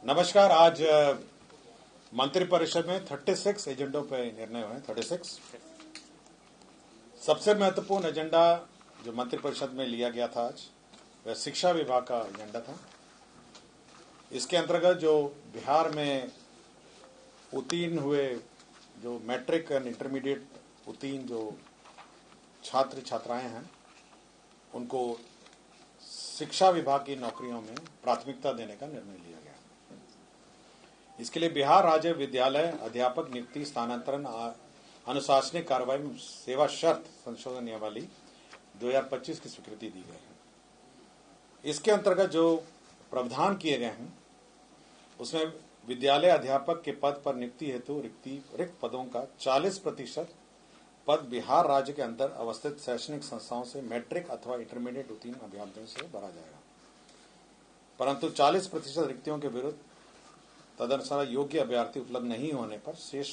नमस्कार। आज मंत्रिपरिषद में 36 एजेंडों पर निर्णय हुए। 36 सबसे महत्वपूर्ण एजेंडा जो मंत्रिपरिषद में लिया गया था आज वह शिक्षा विभाग का एजेंडा था। इसके अंतर्गत जो बिहार में उत्तीर्ण हुए जो मैट्रिक एंड इंटरमीडिएट उत्तीर्ण जो छात्र छात्राएं हैं उनको शिक्षा विभाग की नौकरियों में प्राथमिकता देने का निर्णय लिया गया। इसके लिए बिहार राज्य विद्यालय अध्यापक नियुक्ति स्थानांतरण अनुशासनिक कार्रवाई में सेवा शर्त संशोधन नियमावली 2025 की स्वीकृति दी गई है। इसके अंतर्गत जो प्रावधान किए गए हैं उसमें विद्यालय अध्यापक के पद पर नियुक्ति हेतु रिक्त पदों का 40% पद बिहार राज्य के अंदर अवस्थित शैक्षणिक संस्थाओं से मैट्रिक अथवा इंटरमीडिएट उत्तीर्ण अभ्यर्थियों से भरा जाएगा, परंतु 40% रिक्तियों के विरुद्ध तदनुसार योग्य अभ्यर्थी उपलब्ध नहीं होने पर शेष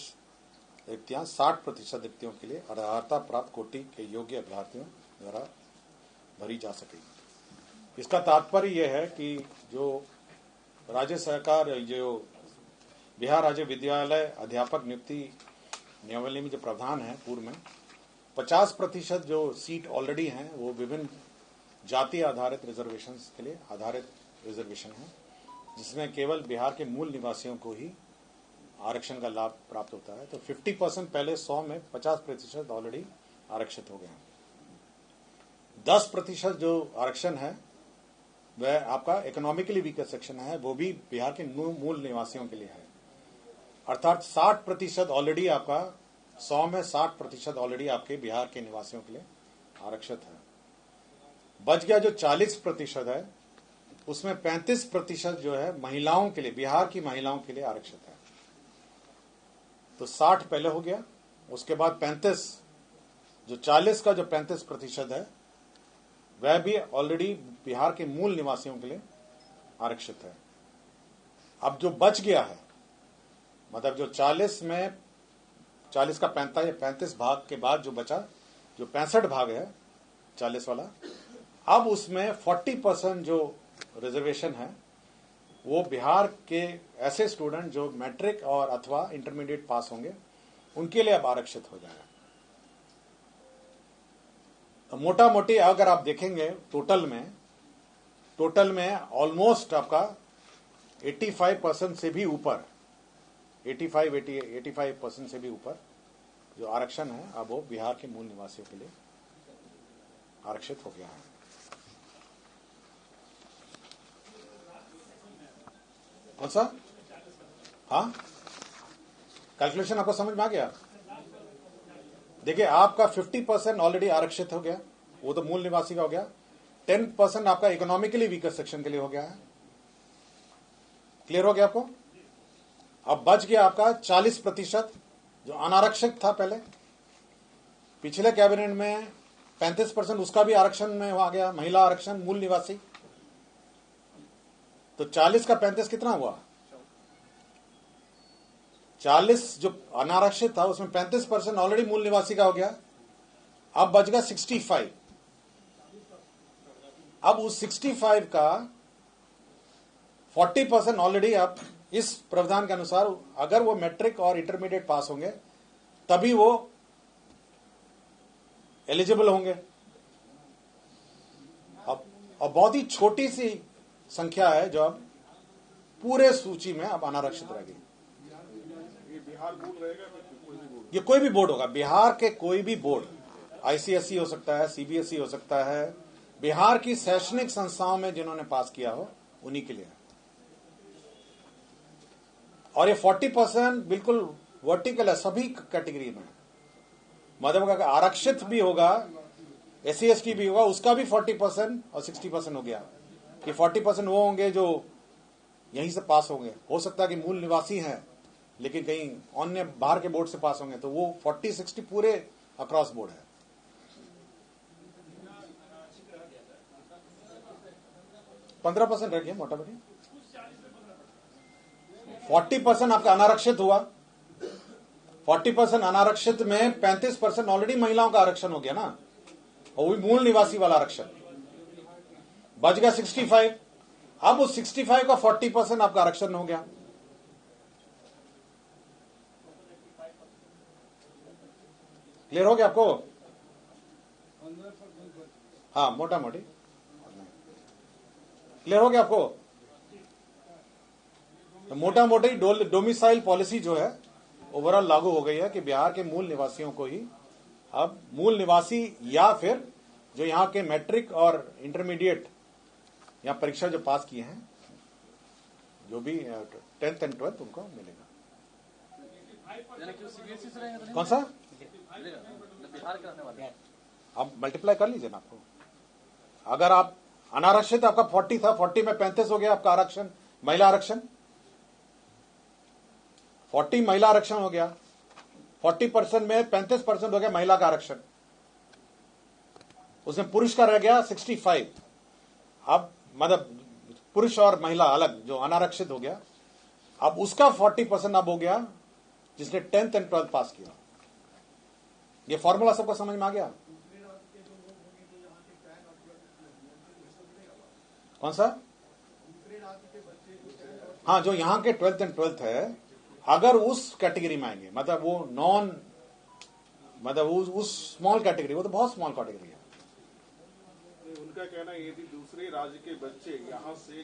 रिक्तियां 60% रिक्तियों के लिए अर्हता प्राप्त कोटि के योग्य अभ्यर्थियों द्वारा भरी जा सकेगी। इसका तात्पर्य यह है कि जो राज्य सरकार जो बिहार राज्य विद्यालय अध्यापक नियुक्ति नियमावली में जो प्रावधान है पूर्व में 50% जो सीट ऑलरेडी हैं वो विभिन्न जाति आधारित रिजर्वेशन के लिए आधारित रिजर्वेशन है, जिसमें केवल बिहार के मूल निवासियों को ही आरक्षण का लाभ प्राप्त होता है। तो 50% पहले 100 में 50% ऑलरेडी आरक्षित हो गए हैं। 10% जो आरक्षण है वह आपका इकोनॉमिकली वीकर सेक्शन है, वो भी बिहार के मूल निवासियों के लिए है। अर्थात 60% ऑलरेडी आपका 100 में 60% ऑलरेडी आपके बिहार के निवासियों के लिए आरक्षित है। बच गया जो 40% है उसमें 35% जो है महिलाओं के लिए, बिहार की महिलाओं के लिए आरक्षित है। तो 60 पहले हो गया, उसके बाद 35 जो 40 का जो 35% है वह भी ऑलरेडी बिहार के मूल निवासियों के लिए आरक्षित है। अब जो बच गया है मतलब जो 40 में 40 का 35 भाग के बाद जो बचा जो 65 भाग है 40 वाला, अब उसमें 40% जो रिजर्वेशन है वो बिहार के ऐसे स्टूडेंट जो मैट्रिक और अथवा इंटरमीडिएट पास होंगे उनके लिए अब आरक्षित हो जाएगा। तो मोटा मोटी अगर आप देखेंगे टोटल में ऑलमोस्ट आपका 85% से भी ऊपर 85% से भी ऊपर जो आरक्षण है अब वो बिहार के मूल निवासियों के लिए आरक्षित हो गया है। कौन सा? हाँ, कैलकुलेशन आपको समझ में आ गया? देखिए आपका 50% ऑलरेडी आरक्षित हो गया, वो तो मूल निवासी का हो गया। 10% आपका इकोनॉमिकली वीकर सेक्शन के लिए हो गया है। क्लियर हो गया आपको? अब बच गया आपका 40% जो अनारक्षित था पहले। पिछले कैबिनेट में 35% उसका भी आरक्षण में आ गया, महिला आरक्षण मूल निवासी। तो 40 का 35 कितना हुआ? 40 जो अनारक्षित था उसमें 35% ऑलरेडी मूल निवासी का हो गया। अब बच गया 65। अब उस 65 का 40% ऑलरेडी आप इस प्रावधान के अनुसार अगर वो मैट्रिक और इंटरमीडिएट पास होंगे तभी वो एलिजिबल होंगे। अब बहुत ही छोटी सी संख्या है जो अब पूरे सूची में अब अनारक्षित रहेगी। ये कोई भी बोर्ड होगा, बिहार के कोई भी बोर्ड, आईसीएसई हो सकता है, सीबीएसई हो सकता है, बिहार की शैक्षणिक संस्थाओं में जिन्होंने पास किया हो उन्हीं के लिए। और ये 40% बिल्कुल वर्टिकल है सभी कैटेगरी में। मतलब अगर आरक्षित भी होगा, एससी एसटी भी होगा, उसका भी 40% और 60% हो गया कि 40% वो होंगे जो यहीं से पास होंगे। हो सकता है कि मूल निवासी हैं लेकिन कहीं अन्य बाहर के बोर्ड से पास होंगे, तो वो 40-60 पूरे अक्रॉस बोर्ड है। % रह गया मोटा मोटी। 40% आपका अनारक्षित हुआ। 40% अनारक्षित में 35% ऑलरेडी महिलाओं का आरक्षण हो गया ना, और वो मूल निवासी वाला आरक्षण। बच गया 65। अब उस 65 का 40% आपका आरक्षण हो गया। क्लियर हो गया आपको? हाँ, मोटा मोटी क्लियर हो गया आपको? तो मोटा मोटी डोमिसाइल पॉलिसी जो है ओवरऑल लागू हो गई है कि बिहार के मूल निवासियों को ही अब मूल निवासी या फिर जो यहाँ के मैट्रिक और इंटरमीडिएट या परीक्षा जो पास किए हैं, जो भी 10th एंड 12th उनको मिलेगा। कौन सा? आप मल्टीप्लाई कर लीजिए ना आपको। अगर आप अनारक्षित आपका 40 था, 40 में 35 हो गया आपका आरक्षण, महिला आरक्षण 40 महिला आरक्षण हो गया, 40% में 35% हो गया महिला का आरक्षण, उसमें पुरुष का रह गया 65। अब मतलब पुरुष और महिला अलग जो अनारक्षित हो गया, अब उसका 40% अब हो गया जिसने 10th एंड 12th पास किया। ये फॉर्मूला सबको समझ में आ गया? कौन सा? हाँ, जो यहां के 12th एंड 12th है, अगर उस कैटेगरी में आएंगे, मतलब वो नॉन, मतलब उस स्मॉल कैटेगरी, वो तो बहुत स्मॉल कैटेगरी है। उनका कहना ये थी दूसरे राज्य के बच्चे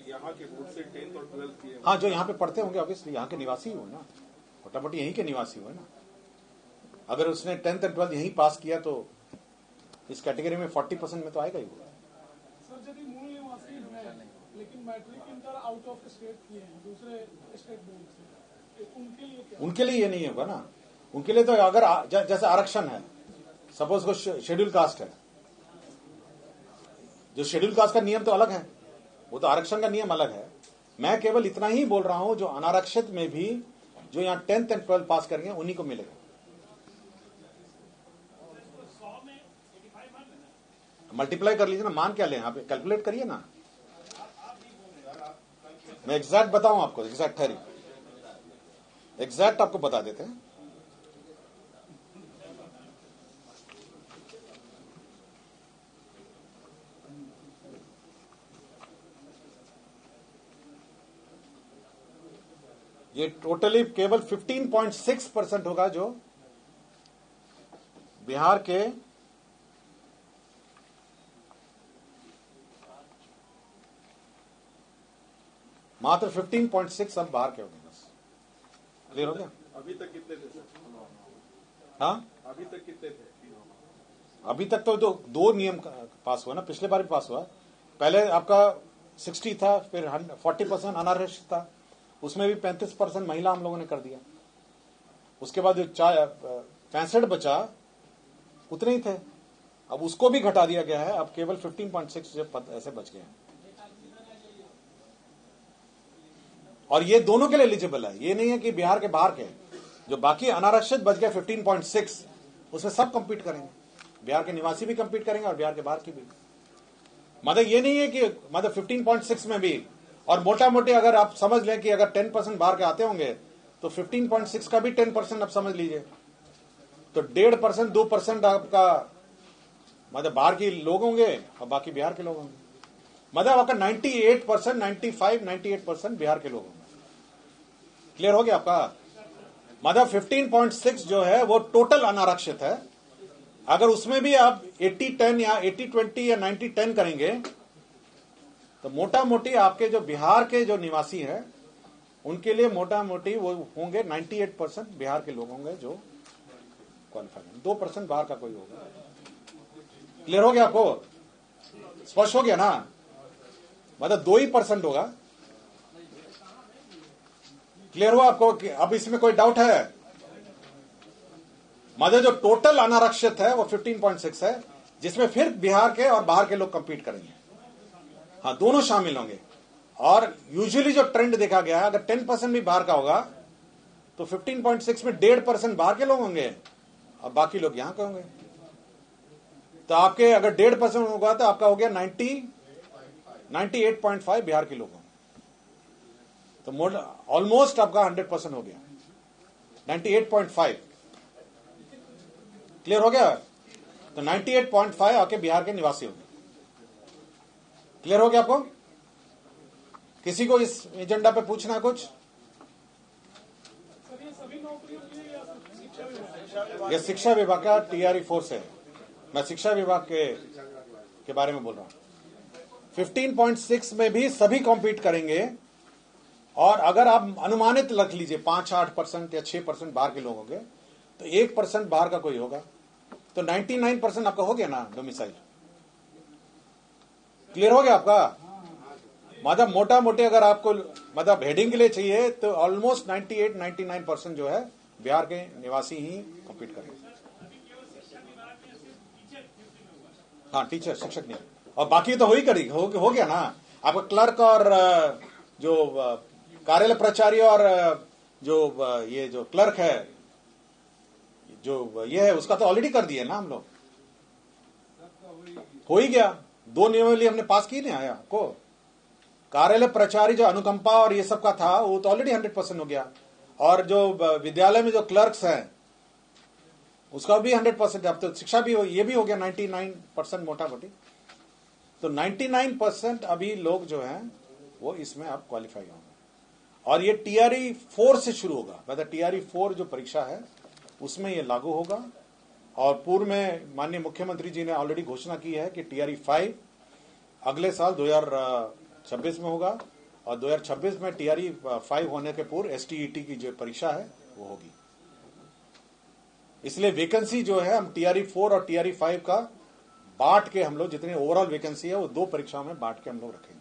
यहाँ के बोर्ड से 10th और 12th किए। हाँ, जो यहाँ पे पढ़ते होंगे ऑब्वियसली यहाँ के निवासी हो ना, मोटा मोटी यहीं के निवासी हो ना। अगर उसने 10th एंड 12th यहीं पास किया तो इस कैटेगरी में 40% में तो आएगा ही वो। सर, यदि मूल निवासी है लेकिन matric inter out of state किए हैं दूसरे स्टेट बोर्ड से, उनके लिए क्या? उनके लिए ये नहीं होगा ना। उनके लिए तो अगर जैसे आरक्षण है, सपोज को शेड्यूल कास्ट है, जो शेड्यूल कास्ट का नियम तो अलग है, वो तो आरक्षण का नियम अलग है। मैं केवल इतना ही बोल रहा हूं, जो अनारक्षित में भी जो यहाँ 10th एंड 12th पास करेंगे उन्हीं को मिलेगा। मल्टीप्लाई कर लीजिए ना, मान क्या ले, यहाँ पे कैलकुलेट करिए ना। मैं एग्जैक्ट बताऊं आपको, एग्जैक्ट है, एग्जैक्ट आपको बता देते हैं। ये टोटली केवल 15.6% होगा जो बिहार के मात्र 15.6 अब बाहर के होंगे। बस क्लियर हो गया? अभी तक कितने थे? हाँ, अभी तक कितने थे? अभी तक तो जो दो नियम पास हुआ ना, पिछले बार भी पास हुआ। पहले आपका 60 था, फिर 40% अनारक्षित था, उसमें भी 35% महिला हम लोगों ने कर दिया। उसके बाद जो 65 बचा, उतने ही थे, अब उसको भी घटा दिया गया है। अब केवल 15.6 ऐसे बच गए हैं। और ये दोनों के लिए एलिजिबल है, ये नहीं है कि बिहार के बाहर के। जो बाकी अनारक्षित बच गए 15.6, उसमें सब कंपीट करेंगे, बिहार के निवासी भी कंपीट करेंगे और बिहार के बाहर की भी। मतलब ये नहीं है कि मतलब 15.6 में भी, और मोटा मोटी अगर आप समझ लें कि अगर 10% बाहर के आते होंगे तो 15.6 का भी 10% आप समझ लीजिए, तो 1.5% 2% आपका मतलब बाहर के लोग होंगे और बाकी बिहार के लोग होंगे। मतलब आपका 98%, 95, 98% बिहार के लोग होंगे। क्लियर हो गया आपका? मतलब 15.6 जो है वो टोटल अनारक्षित है। अगर उसमें भी आप 80-10 या 80-20 या 90-10 करेंगे तो मोटा मोटी आपके जो बिहार के जो निवासी हैं उनके लिए मोटा मोटी वो होंगे 98% बिहार के लोग होंगे जो क्वालिफाइड, 2% बाहर का कोई होगा। क्लियर हो गया आपको? स्पष्ट हो गया ना? मतलब 2% होगा। क्लियर हुआ आपको? अब इसमें कोई डाउट है? मतलब जो टोटल अनारक्षित है वो 15.6 है, जिसमें फिर बिहार के और बाहर के लोग कंपीट करेंगे। हाँ, दोनों शामिल होंगे। और यूजुअली जो ट्रेंड देखा गया है, अगर 10% भी बाहर का होगा तो 15.6 में 1.5% बाहर के लोग होंगे और बाकी लोग यहां के होंगे। तो आपके अगर 1.5% होगा तो आपका हो गया 98.5 बिहार के लोग होंगे। तो ऑलमोस्ट आपका 100% हो गया, 98.5। क्लियर हो गया? तो 98.5 आपके बिहार के निवासी होंगे। क्लियर हो गया आपको? किसी को इस एजेंडा पे पूछना है कुछ? सर ये सभी नौकरियों के लिए या सिर्फ शिक्षा विभाग? यह शिक्षा विभाग का टीआरई फोर्स है। मैं शिक्षा विभाग के बारे में बोल रहा हूं। 15.6 में भी सभी कॉम्पीट करेंगे, और अगर आप अनुमानित रख लीजिए 5-8% या 6% बाहर के लोग होंगे, तो 1% बाहर का कोई होगा, तो 99% आपका हो गया ना डोमिसाइल। क्लियर हो गया आपका? मतलब मोटा मोटे अगर आपको मतलब हेडिंग के लिए चाहिए तो ऑलमोस्ट 98-99% जो है बिहार के निवासी ही कॉम्पीट करेंगे। हाँ, टीचर, शिक्षक नहीं, और बाकी तो हो गया ना। आपका क्लर्क और जो कार्यालय प्राचार्य और जो ये जो क्लर्क है, जो ये है, उसका तो ऑलरेडी कर दिया ना हम लोग, हो ही गया। 2 नियमावली हमने पास की नहीं आया को। कार्यालय प्राचार्य जो अनुकंपा और ये सब का था वो तो ऑलरेडी 100% हो गया, और जो विद्यालय में जो क्लर्क्स हैं उसका भी 100%। अब तो शिक्षा भी ये भी हो गया 99% मोटा मोटी। तो 99% अभी लोग जो हैं वो इसमें अब क्वालिफाई होंगे, और ये टीआरई 4 से शुरू होगा। मतलब टीआरई 4 जो परीक्षा है उसमें ये लागू होगा। और पूर्व में माननीय मुख्यमंत्री जी ने ऑलरेडी घोषणा की है कि टीआरई 5 अगले साल 2026 में होगा, और 2026 में टीआरई 5 होने के पूर्व एसटीईटी की जो परीक्षा है वो होगी। इसलिए वैकेंसी जो है हम टीआरई 4 और टीआरई 5 का बांट के हम लोग, जितनी ओवरऑल वैकेंसी है वो 2 परीक्षाओं में बांट के हम लोग रखेंगे।